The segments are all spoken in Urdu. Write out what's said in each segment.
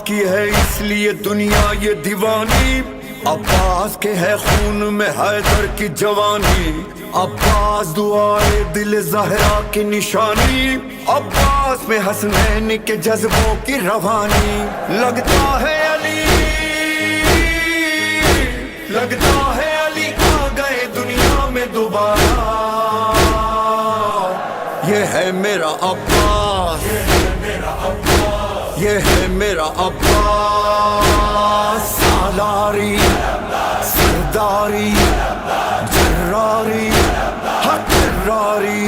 کی ہے اس لیے دنیا یہ دیوانی، عباس کے ہے خون میں حیدر کی جوانی، عباس دعائے دل زہرا کی نشانی، عباس میں حسنین کے جذبوں کی روانی، لگتا ہے علی، لگتا ہے علی آ گئے دنیا میں دوبارہ، یہ ہے میرا عباس، یہ ہے میرا عباس، سالاری سرداری جراری حقراری،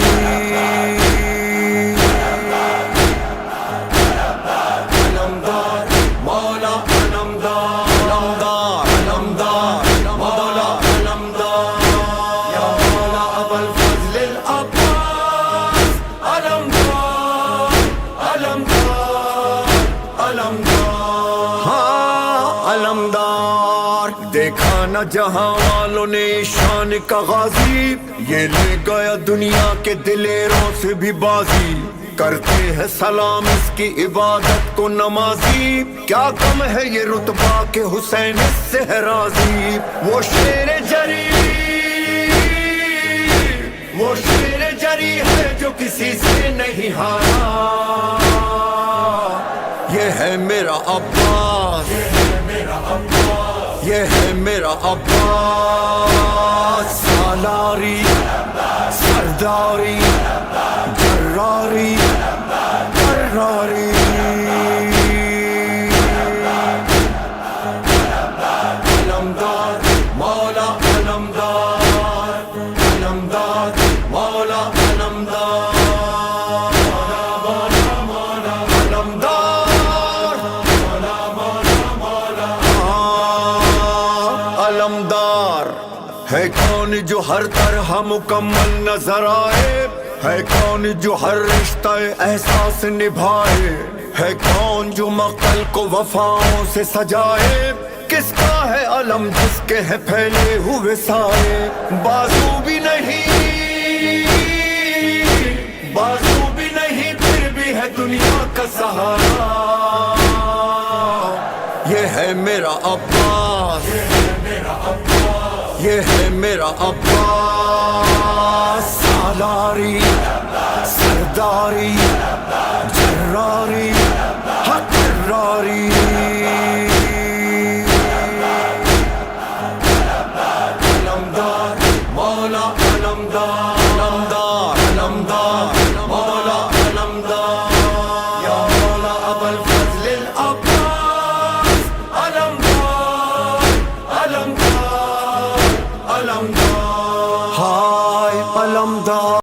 علمدار مولا علمدار، علمدار علمدار مولا علمدار، یا مولا ابو الفضل العباس، علمدار علمدار علمدار، ہاں علمدار، دیکھا نہ جہاں والوں نے شان کا غازی، یہ لے گیا دنیا کے دلیروں سے بھی بازی، کرتے ہیں سلام اس کی عبادت کو نمازی، کیا کم ہے یہ رتبہ کہ حسین اس سے ہے راضی، وہ شیر جری، وہ شیر جری ہے جو کسی سے نہیں ہارا، یہ ہے میرا عباس، یہ ہے میرا عباس، سالاری سرداری جراری کراری، علمدار مولا علمدار، علمدار مولا علمدار، مولا مولا علمدار، مولا مولا علمدار، ہے کون جو ہر طرح مکمل نظر آئے، ہے کون جو ہر رشتہ احساس نبھائے، ہے کون جو مقتل کو وفاؤں سے سجائے، کس کا ہے علم جس کے ہے پھیلے ہوئے سائے، بازو بھی نہیں، بازو بھی نہیں پھر بھی ہے دنیا کا سہارا، یہ ہے میرا عباس، یہ ہے میرا عباس، سالاری سرداری جراری حقراری،